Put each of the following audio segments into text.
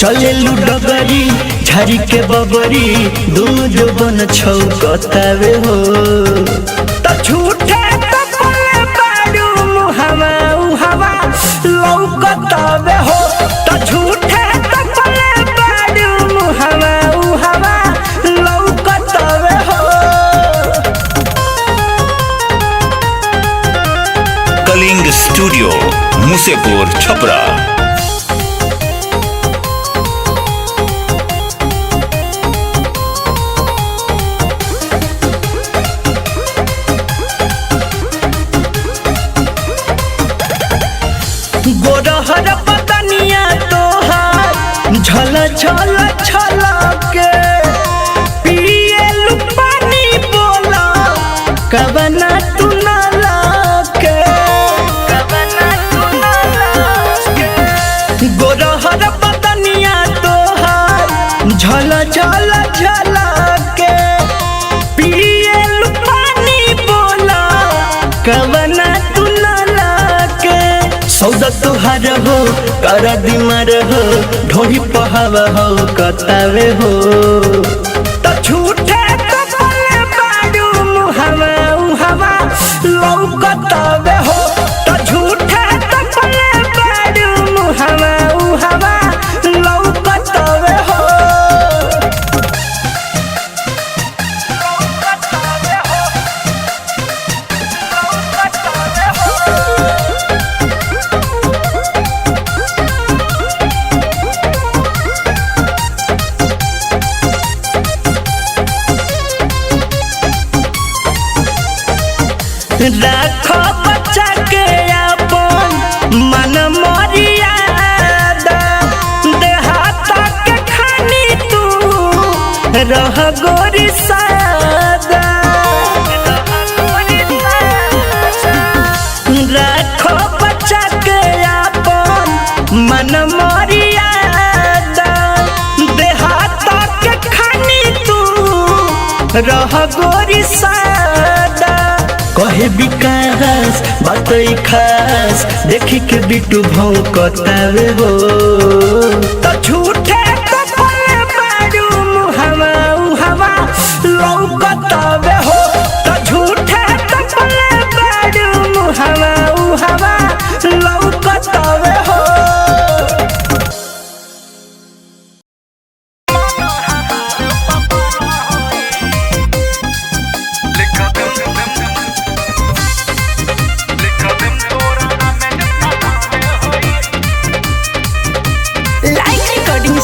चले डगरी झारी के बबरी दोनों जो बन छौकतावे हो त झूठे त बोले बारू मुहावा उहावा लौकतावे हो त झूठे त बोले बारू मुहावा उहावा लौकतावे हो। कलिंग स्टूडियो मुसेपुर छपरा। गोरहर पतनिया तोहार झल झल झल के पिए पानी बोला कबना तू न लाके कबना तू न लाके। गोरहर पतनिया तोहार झल झल झल के पिए पानी बोला कबना तू न सौदा तुहार हो कर दिमार हो ढोही पहावा हो कतावे हो त झूठे त बोले बारू मुहावा उहावा लौकतावे हो त झूठे त बोले बारू मुहावा उहावा लौकतावे हो। राखो बच्चा के अपन मन मर्यादा देहाता के खानी तू रह गोरी सादा। राखो बच्चा के अपन मन मर्यादा देहाता के खानी तू रह गोरी सादा। कहे विकास बात खास देखी के बिटू भौंकतावे हो त झूठे त बोले बारू मुहावा उहावा लौकतावे हो त झूठे त बोले बारू मुहावा उहावा लौकतावे हो।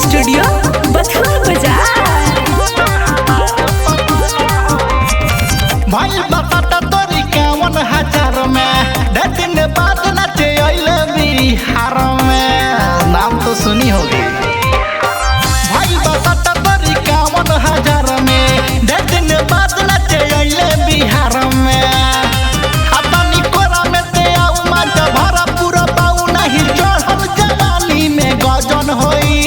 स्टूडियो बथुआ बाजार। भाई बताता तोरी 51,000 में दिन बाद नाचे अइले बिहार में नाम तो सुनी होगी। भाई बताता तोरी 51,000 में दिन बाद नाचे अइले बिहार में अपनी कोरा में ते आउ मज भरा पूरा पाऊ नहीं चढ़ल जवानी में गजन होई।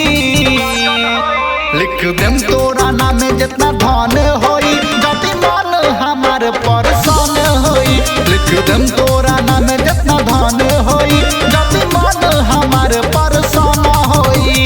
लिख देम तोरा नाम जितना धन होई जति मन हमार परसन होई। लिख देम तोरा नाम जितना धन होई जति मन हमार परसन होई।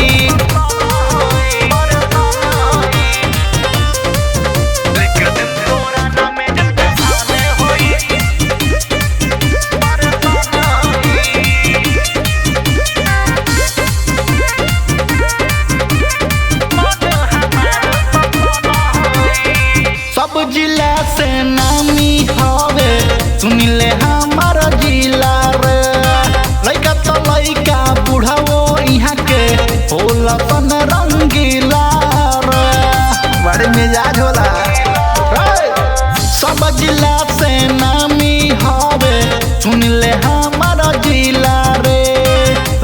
सब जिला से नामी हवे सुनिले हमार जिला रे लइका तो लइका बुढ़ाओ यहाँ के होला तन रंगीला रे बड़े मिजाज होला। सब जिला से नामी हवे सुनिले हमार जिला रे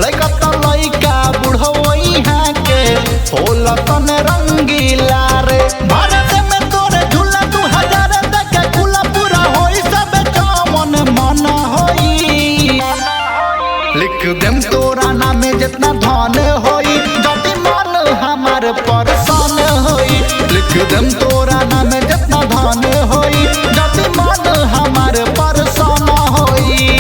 लइका तो लइका बुढ़ाओ यहाँ के होला तन रंगीला रे। भारत में तोरे झूला 2000 देखे खुला पूरा होई सब मन मन होई। लिख देम तोरा नाम जितना धन होई जति मन हमार परसन होई। लिख देम तोरा नाम जितना धन होई जति मन हमार परसन होई।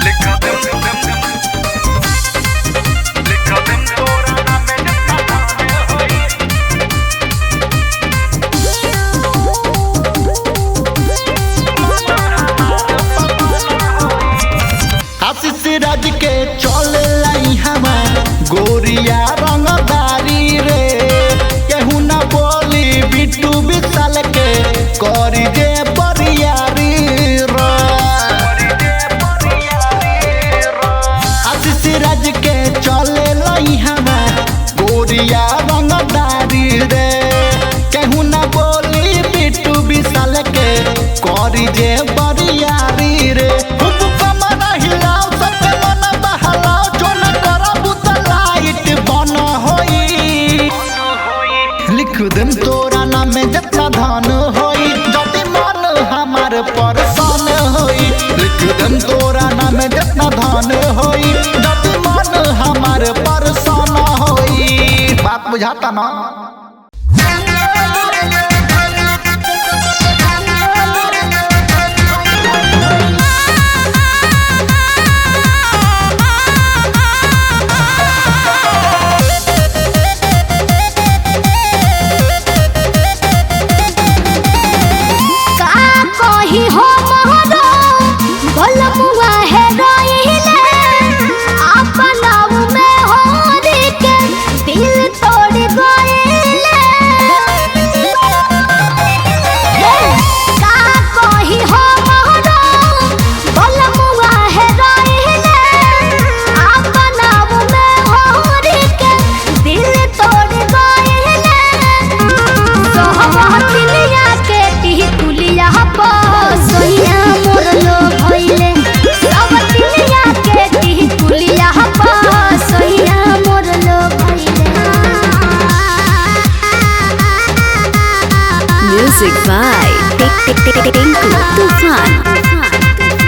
लिख देम करी जे बरियारी रे खूब कमर हिलाओ सबके मन बहलाओ जो न करबू त लाइट बन होई लिख देम तोरा नाम में जितना धन होई जति मन हमार परसान होई लिख देम तोरा नाम में जितना धन होई जति मन हमार परसान होई बात बुझाता ना। Music by Tinku Tufan.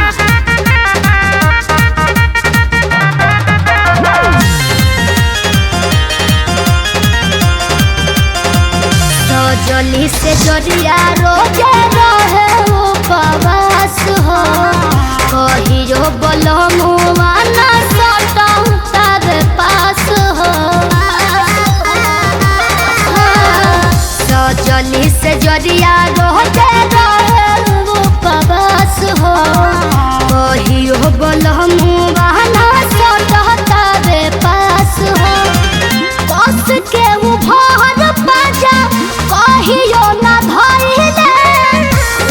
जली से जरिया रोजे रहे उपवास हो कहियो बलमुआ ना सटम तारे पास हो जली से जरिया रोजे रहे उपवास हो कहियो बलमुआ ना सटम तारे पास हो कस के वो भर पाजा कहियो ना धइले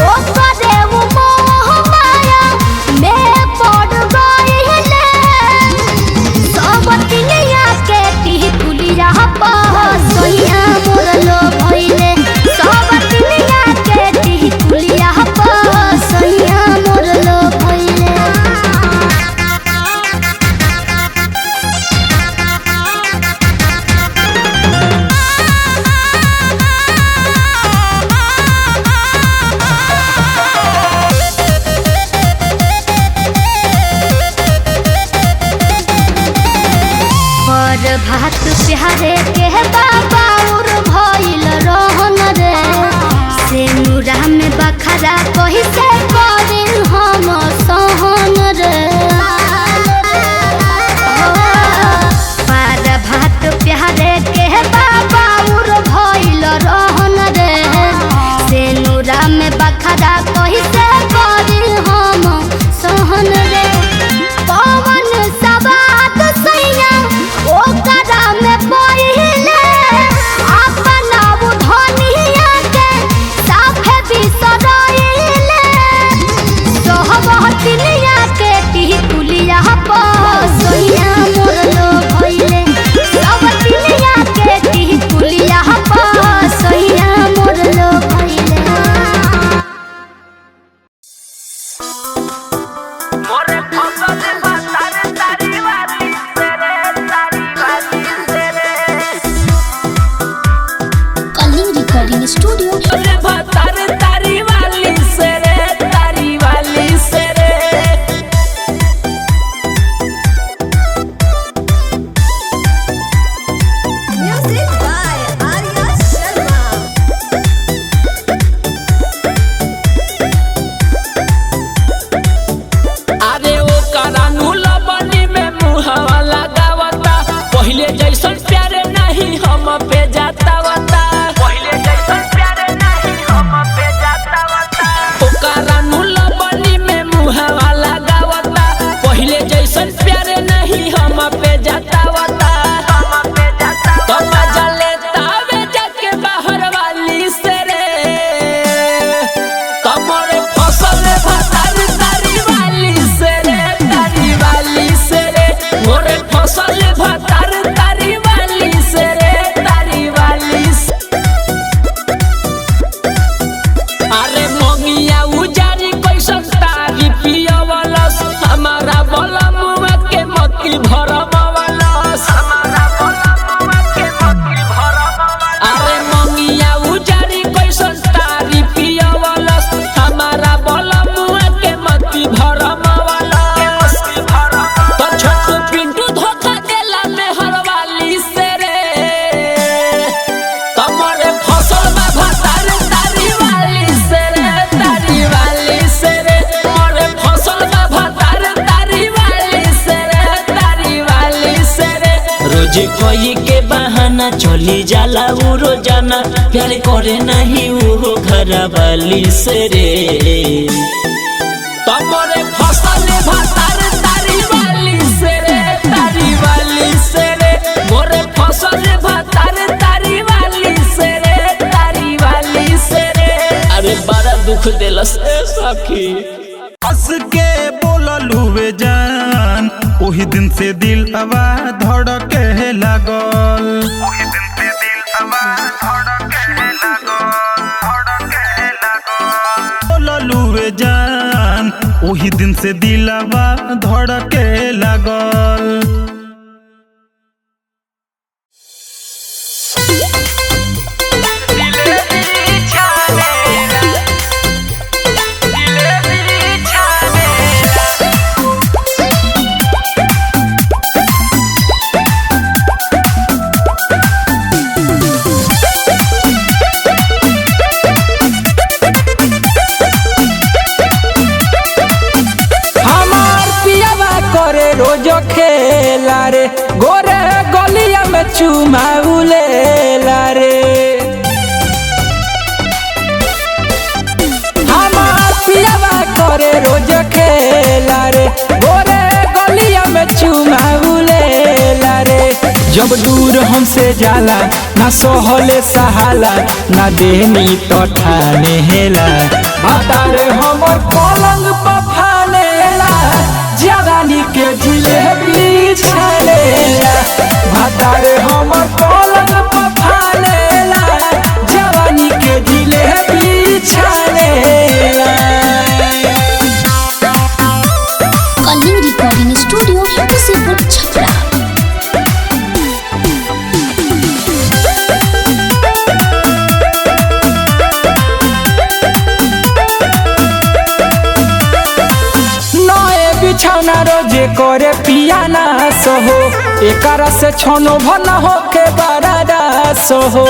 ओ करे वो मोह माया में पड़ गइले सब दुनिया के टिकुलिया पर सोया मोर लो भइले सब दुनिया के टिकुलिया पर सोया मोर लो भइले। भात प्यारे के बाबा और भइल रहन रे से नूरा में बखरा कहि से करिन हम सहन रे पार भात प्यारे के बाबा और भइल रहन रे से नूरा में बखरा कहि से करिन हम सहन रे पवन सबात सैया ओकरा में पहिले अपना बुधनिया के साफे बिसरइले सोहबतिनिया के टिकुलिया पर सोया मोर लो भइले सब दुनिया के टिकुलिया पर सोया मोर लो भइले। मोरे फसल बतारे तारी वाली कलिंग रिकॉर्डिंग स्टूडियो मोरे बतारे तारी वाली से रे तारी वाली से रे Music by Arya Sharma. अरे ओ करानू लबनी में मुहावा लगावता पहिले जैसन प्यारे नहीं हम पे जाता वता पहिले जैसन प्यारे नहीं हम पे जाता वता ओ करानू लबनी में मुहावा लगावता पहिले जैसन प्यारे नहीं हम पे जाता वता हम पे जाता तो मजा लेता वे जाके बाहर वाली से रे कमर फसल भतार तारी वाली से रे तारी वाली से रे मोरे फसल भतार तारी वाली से रे तारी वाली रोजे कोई के बहाना चली जाला वो रोजाना प्यार करे नहीं वो घर वाली से रे तमरे फसल भातार तारी वाली से रे तारी वाली से रे मोरे फसल भातार तारी वाली से रे तारी वाली से रे अरे बड़ा दुख देलस सखी हंस के बोललुवे जान ओही दिन से दिल हवा धड़के लागल बोललुवे जान ओही दिन से दिल हवा धड़के लागल रोजो खेला रे गोरे गलिया में चुमाउले रे हमार पियावा करे रोज खेला रे गोरे गलिया में चुमाउले रे जब दूर हमसे जाला ना सहले सहाला ना देनी तो ठाने हेला भातारे हमर पलंग पर फानेला जवानी के जिलेबी छानेला भातारे हमर पलंग पर फानेला जवानी के जिलेबी छानेला कलिंग रिकॉर्डिंग स्टूडियो मुसीपुर छपरा। बिछौना रोजे करे पियाना सोहो एकर से छोनो भना हो के बरादा सोहो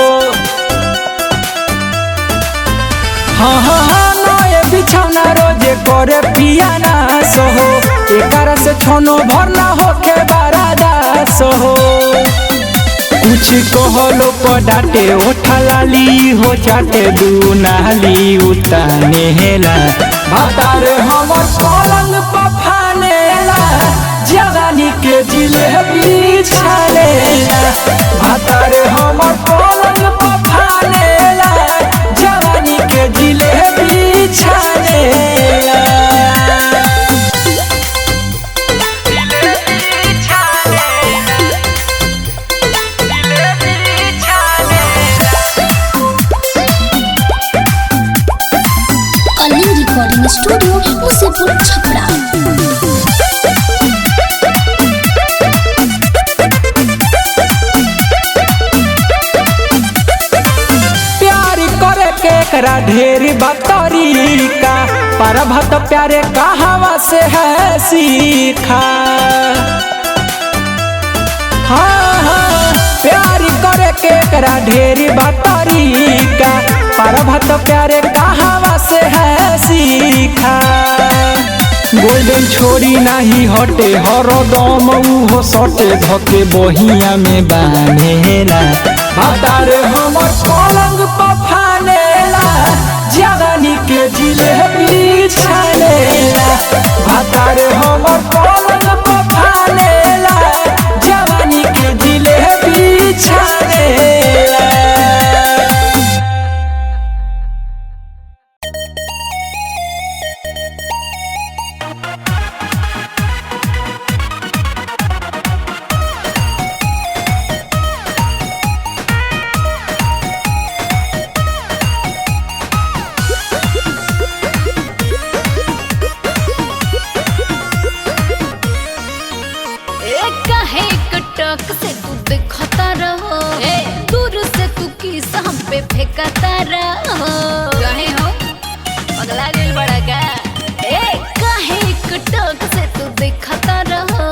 हाँ हाँ हाँ नए बिछौना रोजे करे पियाना सोहो एकर से छोनो भरना हो के बरादा सोहो कुछ कहलो पडाटे ओठा लाली हो जाटे दू नाली उताने हेला भातारे हमर पलंग पर फानेला जवानी के जिलेबी छानेला भातारे हमर पलंग पर फानेला जवानी के जिलेबी छानेला कलिंग रिकॉर्डिंग स्टूडियो मुसीपुर छपरा। केकरा ढेर बतरीका पर भत प्यारे कहावा से है सीखा हाँ हाँ प्यार करे केकरा ढेर बतरीका पर भत प्यारे कहावा से है सीखा गोल्डन छोड़ी नहीं हटे हरदम उहो सटे धके बहिया में बांधेला भातारे हमर पलंग पर फानेला जवानी के जिलेबी छानेला भातारे हमर पलंग पर फानेला जवानी के जिलेबी छानेला फेंकता रहो कहे हो पगला दिल बड़ा का कहे टक से तू देखता रहो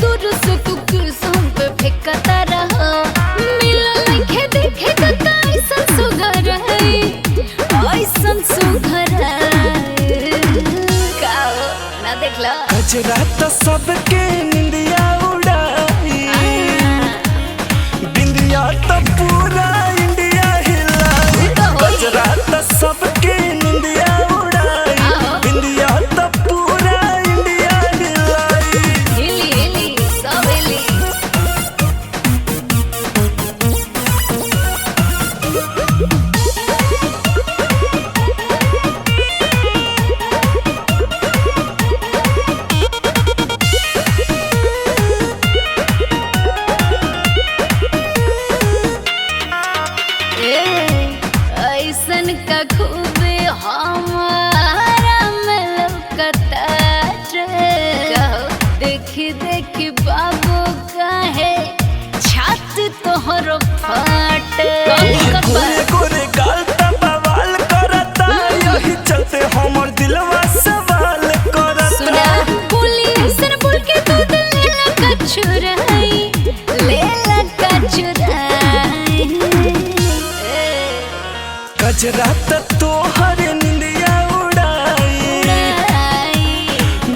दूर से तू किस हम पे फेंकता रहो मिलन के देखे तो ऐसा सुघर है ऐसा सुघर है का ना देख लो कचरा तो सबके निंदिया उड़ाई गजरा तोहर निंदिया उड़ाई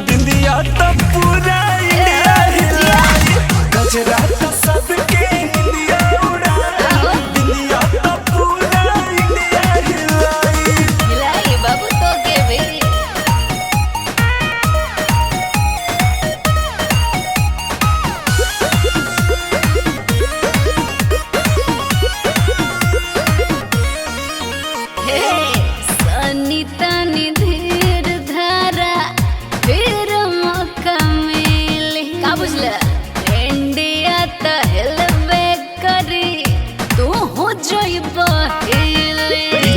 बिंदिया तो पूरा इंडिया हिलाई गजरा तो सबके निंदिया उड़ाई बिंदिया तो पूरा इंडिया हिलाई बाबू तो के भी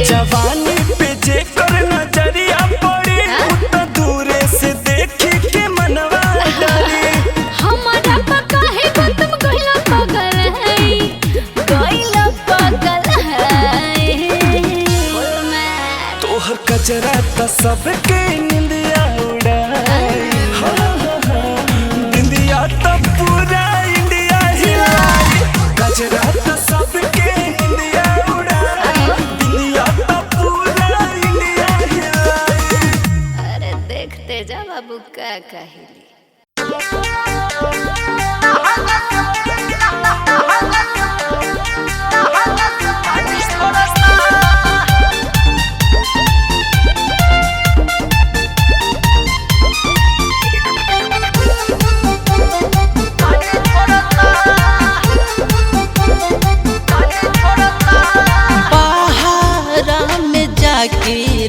जवानी पे जे कर नजरिया पड़ी तो दूरे से देखी के मनवा डरी हमारा पका है तुम कोइला पागल है तोहर कजरा तो सबके निंदिया उड़ाई निंदिया तो पूरा इंडिया हिलाई गजरा तो सबके निंदिया उड़ाई निंदिया तो पूरा इंडिया हिलाई अरे देखते जा बाबू का कहिली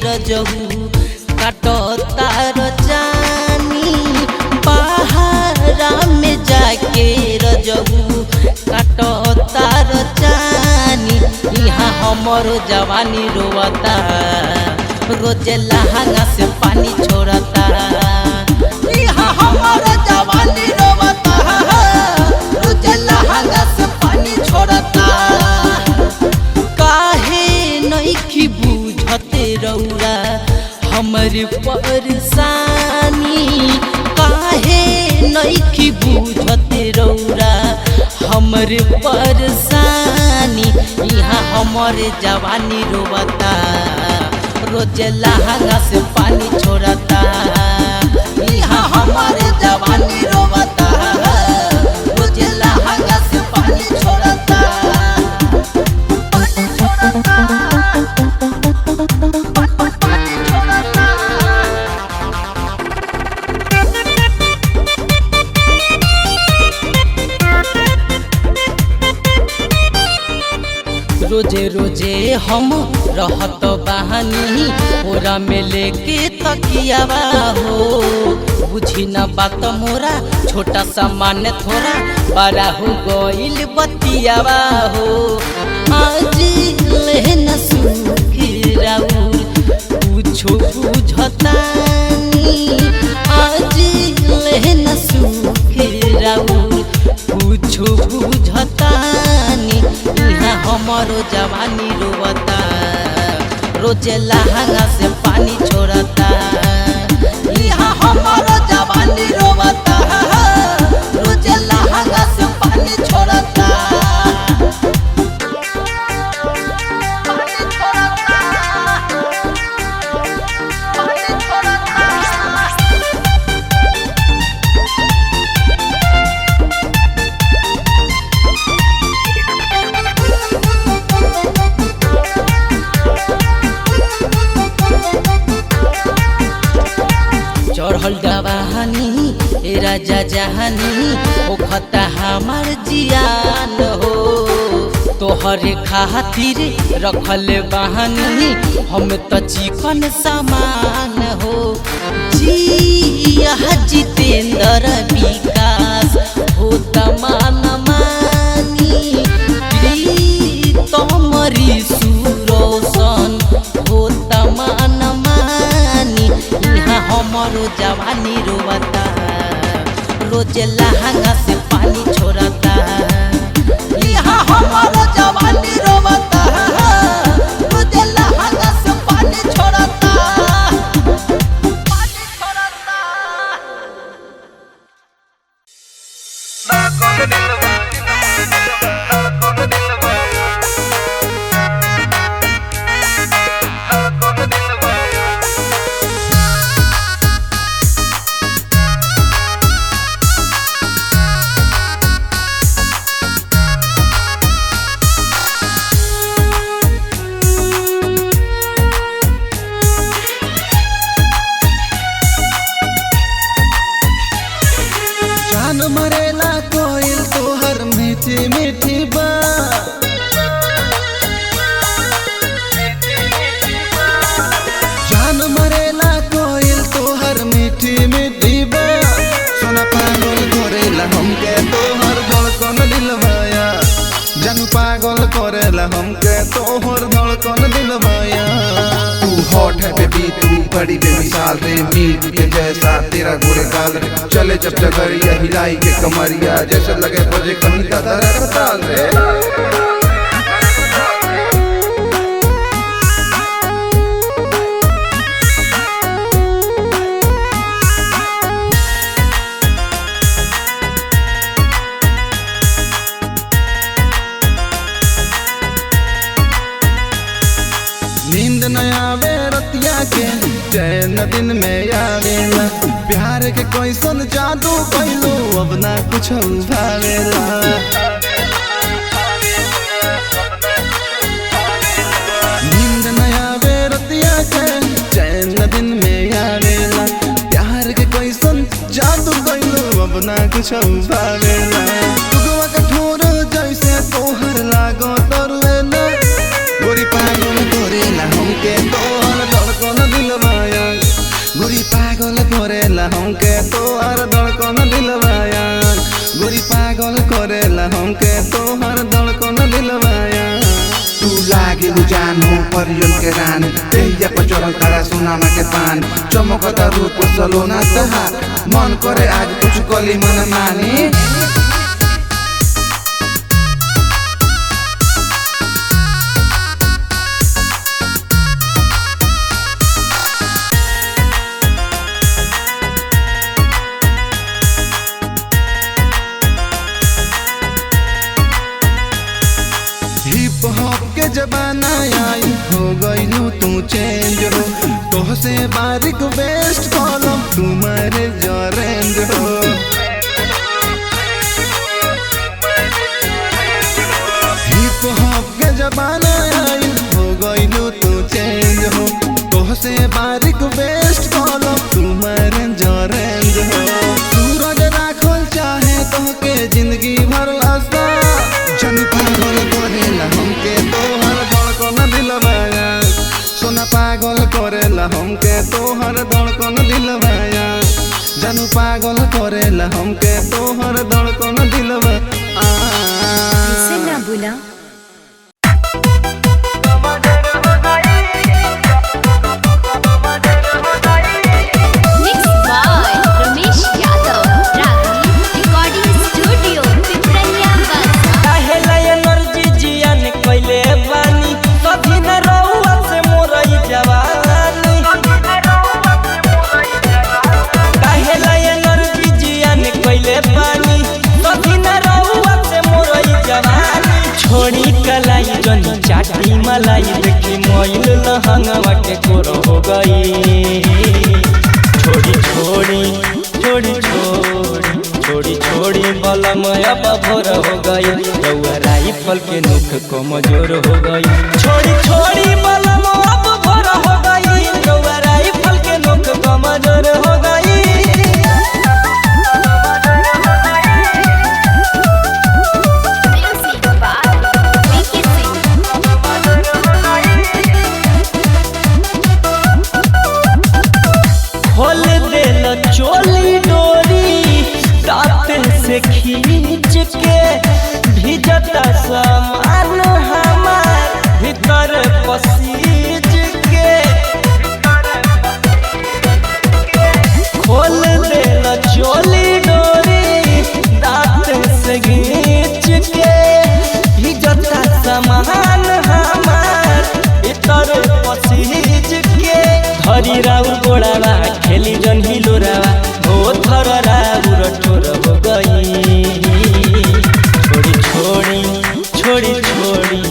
रजहू काटो तार जानी पहाड़ा में जाके रजहू काटो तार जानी यहाँ हमरो जवानी रोवता रोज लहंगा से पानी छोड़ता यहाँ हमरो जवानी रोवता रोज लहंगा से पानी छोड़ता काहे नइखी बुझते रौरा हमर परेशानी काहे नइखी बुझते रौरा हमर परेशानी यहाँ हमर जवानी रोवता रोज लहंगा से पानी छोड़ता यहाँ हमर जवानी रोवता रोज लहंगा से पानी छोड़ता रोजे रोजे हम रहत बहानी ओरा में लेके तकियावा हो बुझी न बात मोरा छोटा सामान थोड़ा बड़ा हो गइल बतियावा हो आज लेन सुखी राउर कुछो बुझतानी आज लेन सुखी राउर कुछो बुझतानी यहाँ हमारो जवानी रोवता रोज लहंगा से पानी छोड़ता यहाँ हमारो जवानी रोवता रोज लहंगा से पानी छोड़ता चढ़ल जवानी ए राजा जहानी ओ खता हमार जियान हो तोहरे खातिर रखल बहानी हम तो चिकन सामान हो जिया जितेंद्र विकास हो तमान मानी तमरी सुरोसन हो तमान मानी यहाँ हमारो जवानी रोवता रोज लहंगा से पानी छोड़ता यहाँ हमारो जवानी रोवता रोज लहंगा से पानी छोड़ता करेला हमके तोहर धड़कन दिलवाया। तू हॉट है बेबी, तू बड़ी बेमिसाल रे, मीट के जैसा तेरा गोरे गाल रे, चले जब जगरिया हिलाई के कमरिया, जैसे लगे बजे कहीं दादा ताल रे। नींद न आवे रतिया के, चैन दिन में आवेला, प्यार के कैसन जादू कैलू अब ना कुछ भावेला। नींद न आवे रतिया के, चैन दिन में आवेला, प्यार के कैसन जादू कैलू अब ना कुछ भावेला। दुगवा कठोर जैसे तोहर लागो तरुएला, गोरी पागल करेला हमके तोहर धड़कन दिलवाया, गोरी पागल करेला हमके तोहर धड़कन दिलवाया, गोरी पागल करेला हमके तोहर धड़कन दिलवाया। तू लागे जानो परियन के रानी, तेहिया पर चढ़ल तारा सोनामा के पान, चमकता रूप सलोना तहार, मन करे आज कुछ कली मन मानी। हिप हॉप के जमाना आई, हो गईलू तू चेंज हो, तोहसे बारीक बेस्ट फॉलो तुम्हारे जरेंज हो। हिप हॉप के जमाना आई, हो गईलू तू चेंज हो, तोहसे बारीक बेस्ट फॉलो तुम्हारे जरेंज हो। सूरज राखल चाहे तोहके जिंदगी भर लासा, जनी पागल करेला हमके तोहर धड़कन दिलवाया, सोना पागल करेला हमके तोहर धड़कन दिलवाया, जानू पागल करेला हमके तोहर धड़कन दिलवाया। इसे ना बुला। Mixed by Ramesh Yadav, Ragni Recording Studio, Pipraya Basa. काहेला एनर्जी जियान कइले बानी, कभी न रहुआ से मोरई जवानी। काहेला एनर्जी जियान कइले बानी, कभी न रहुआ से मोरई जवानी। छोड़ी कलाई जनी चाटी मलाई, देखी मोइल लहंगवा के कोर हो गई। छोड़ी छोड़ी छोड़ी छोड़ी छोड़ी छोड़ी बलमया बभोर हो गई, रउआ राइफल के नोक कमजोर हो गई। छोड़ी छोड़ी बलमया बभोर हो गई, रउआ राइफल के नोक कमजोर हो गई। Music by Vicky Singh. खोल देल चोली डोरी दांत से खींच के, भिजता सामान हमार भीतर पसीज के। खोल देल चोली डोरी दांत से खींच के, भिजता सामान हमार भीतर पसीज के। हरी राउर गोड़ावा खेली जन हिलोरावा, हो थर राउर ठोर हो गई। छोड़ी छोड़ी छोड़ी छोड़ी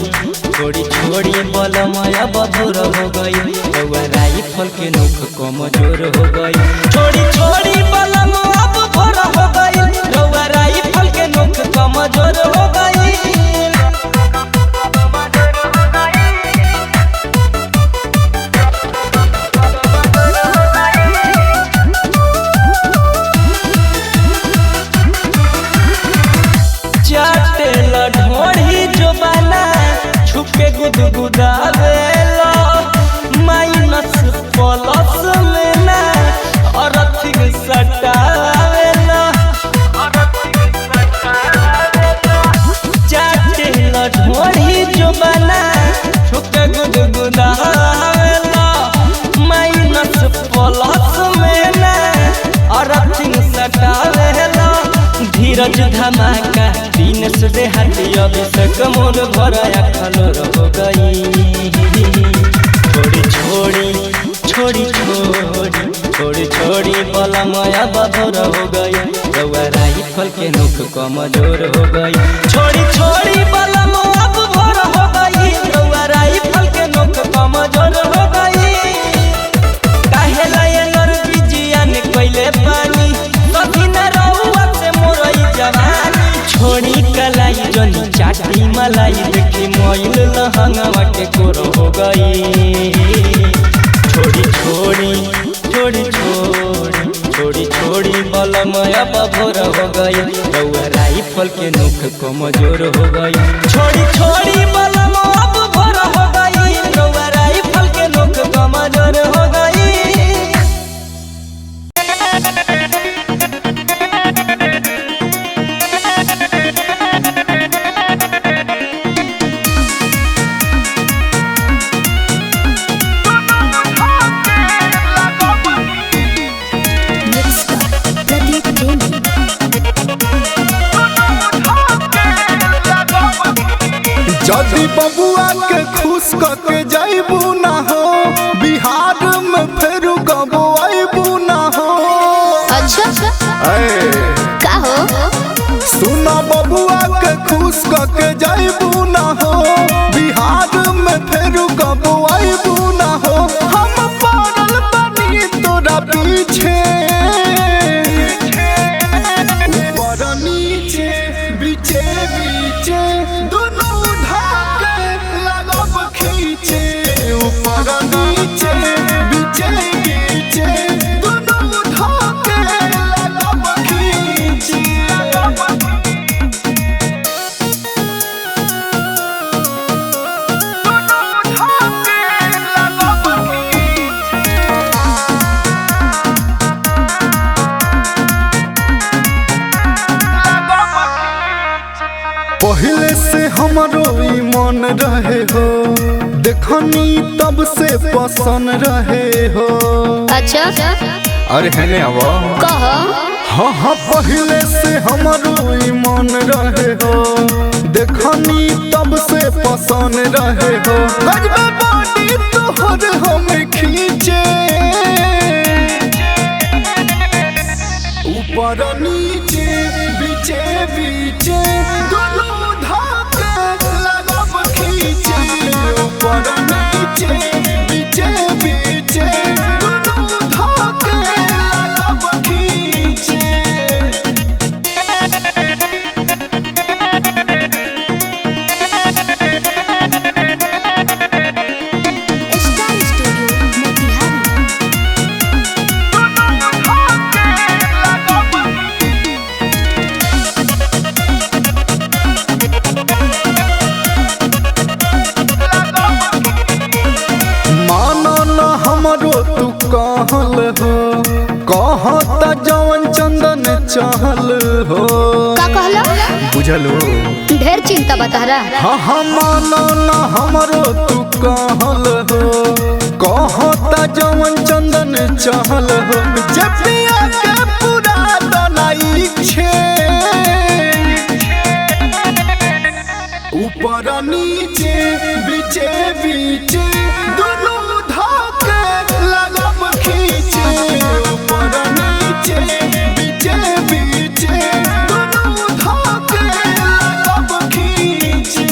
छोड़ी छोड़ी बलमया बभोर हो गई, रउआ राइफल के नोक कमजोर हो गई। छोड़ी छोड़ी बलमया बभोर हो गई, रउआ राइफल के नोक कमजोर हो गई। चाटेल ढोढ़ी जो बना छुपके गुदगुदावेला, माइनस प्लस में ना अर्थिंग सट नीरज धमाका दिन से देहाती अभिषेक मोर भराया खलोर हो गई। छोड़ी छोड़ी छोड़ी छोड़ी छोड़ी छोड़ी बला माया बभोर हो गई। रउआ राइफल के नोक कमजोर हो गई। छोड़ी छोड़ी बला माया बभोर हो गई। रउआ राइफल के नोक कमजोर हो गई। काहे लाए नरजी जियान कोइले पानी कभी न रउआ से मोरई जवानी। छोड़ी कलाई जनी चाटी मलाई देखी मोइल लहंगवा के कोर हो गई। छोड़ी छोड़ी छोड़ी छोड़ी छोड़ी छोड़ी बलमया बभोर हो गई। रउआ राइफल के नोक कमजोर हो गई। छोड़ी छोड़ी बलमया बभोर हो गई। रउआ राइफल के नोक कमजोर हो गई। जदि बबुआ के खुश करके जाइबू ना हो बिहार में फिर कबो आइबू ना हो। अच्छा का हो सुना बबुआ के खुश करके जाइबू ना हो बिहार में फिर कबो आइबू ना हो। हम पड़ल बनी तोरा पीछे ऊपर नीचे बीचे बीचे दोनों ढाके लगब खींचे। ऊपर नीचे बीचे बीचे दोनों ढाके लगब खींचे। पहले से हमारो ई मन रहे हो देखनी तब से पसंद रहे हो। अच्छा अरे है ने अब कह हाँ हाँ पहले से हमारो ई मन रहे हो देखनी तब से पसंद रहे हो। गजबे बॉडी तोहर हमें खींचे ऊपर नीचे बीचे बीचे दोनों धाके लगब खींचे। ऊपर नीचे बीचे बीचे दोनों धाके लगब खींचे। Star studio Motihari. मानो न हमरो तू कहल हो कहता जवन चंदन चहल हो। का कहला बुझलो ढेर चिंता बता रहा। हाँ हाँ मानो न हमरो तू कहल हो कहता जवन चंदन चहल हो। जब पिया के पूरा बनाई छे ऊपर नीचे बीचे बीचे दोनों धाके लगब खींचे। ऊपर नीचे बीचे बीचे दोनों धाके लगब खींचे।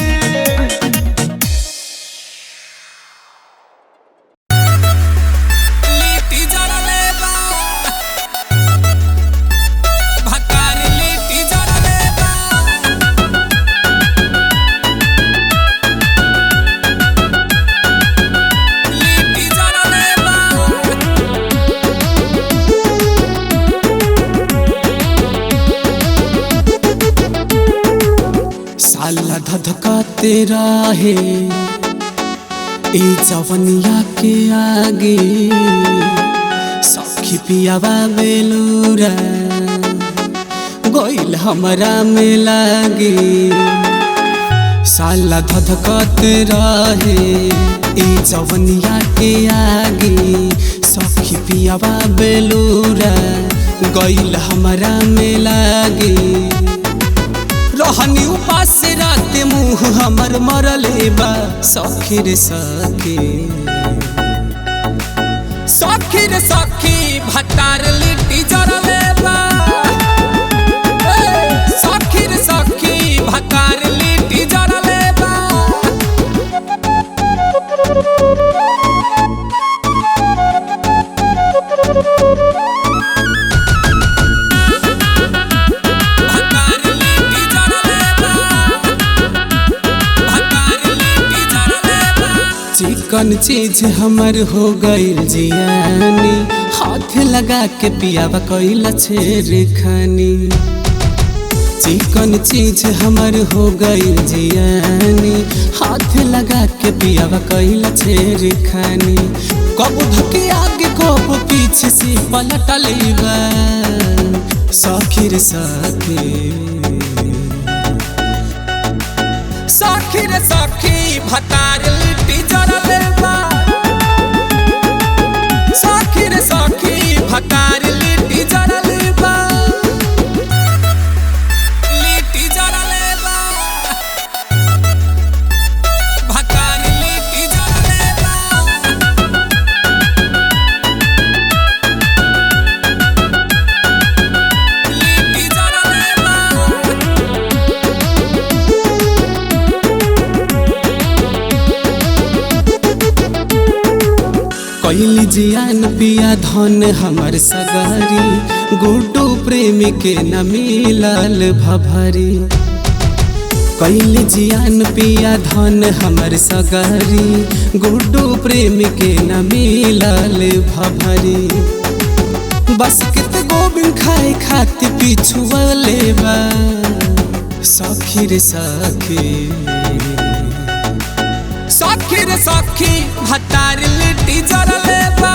साला धधकाते रहे ए जवनिया के आगे सखी पियावा बेलूरा गोइल हमरा में लागे। साला धधकाते रहे ए जवनिया के आगे सखी पियावा बेलूरा गोइल हमरा में लागे। रहनी उपास से रात मुँह हमर मरले बा सखी रे सखी सखी रे सखी भतार लिट्टी जरले बा सखी रे सखी भतार लिट्टी जरले बा चिकन चीज हमर हो गइल जियानी हाथ लगा के पियावा कइला छेर खानी चिकन चीज हमर हो गइल जियानी हाथ लगा के पियावा कइला छेर खानी कब धके आगे कब पीछे से पलटले बा सखी रे सखी सखी रे सखी भतार लिट्टी जरले बा सखी रे सखी भतार लिट्टी जरले बा लिट्टी जरले बा भतार लिट्टी जरले बा लिट्टी जरले बा कैली जियान पिया धन हमर सगारी गुड्डू प्रेमी के न मिलल भभरी कैली जियान पिया धन हमर सगारी गुड्डू प्रेमी के न मिलल भभरी बस कित गोबिंद खाए खातिर पिछुअले बा सखी रे सखी सखी रे सखी भतार लिट्टी जरले बा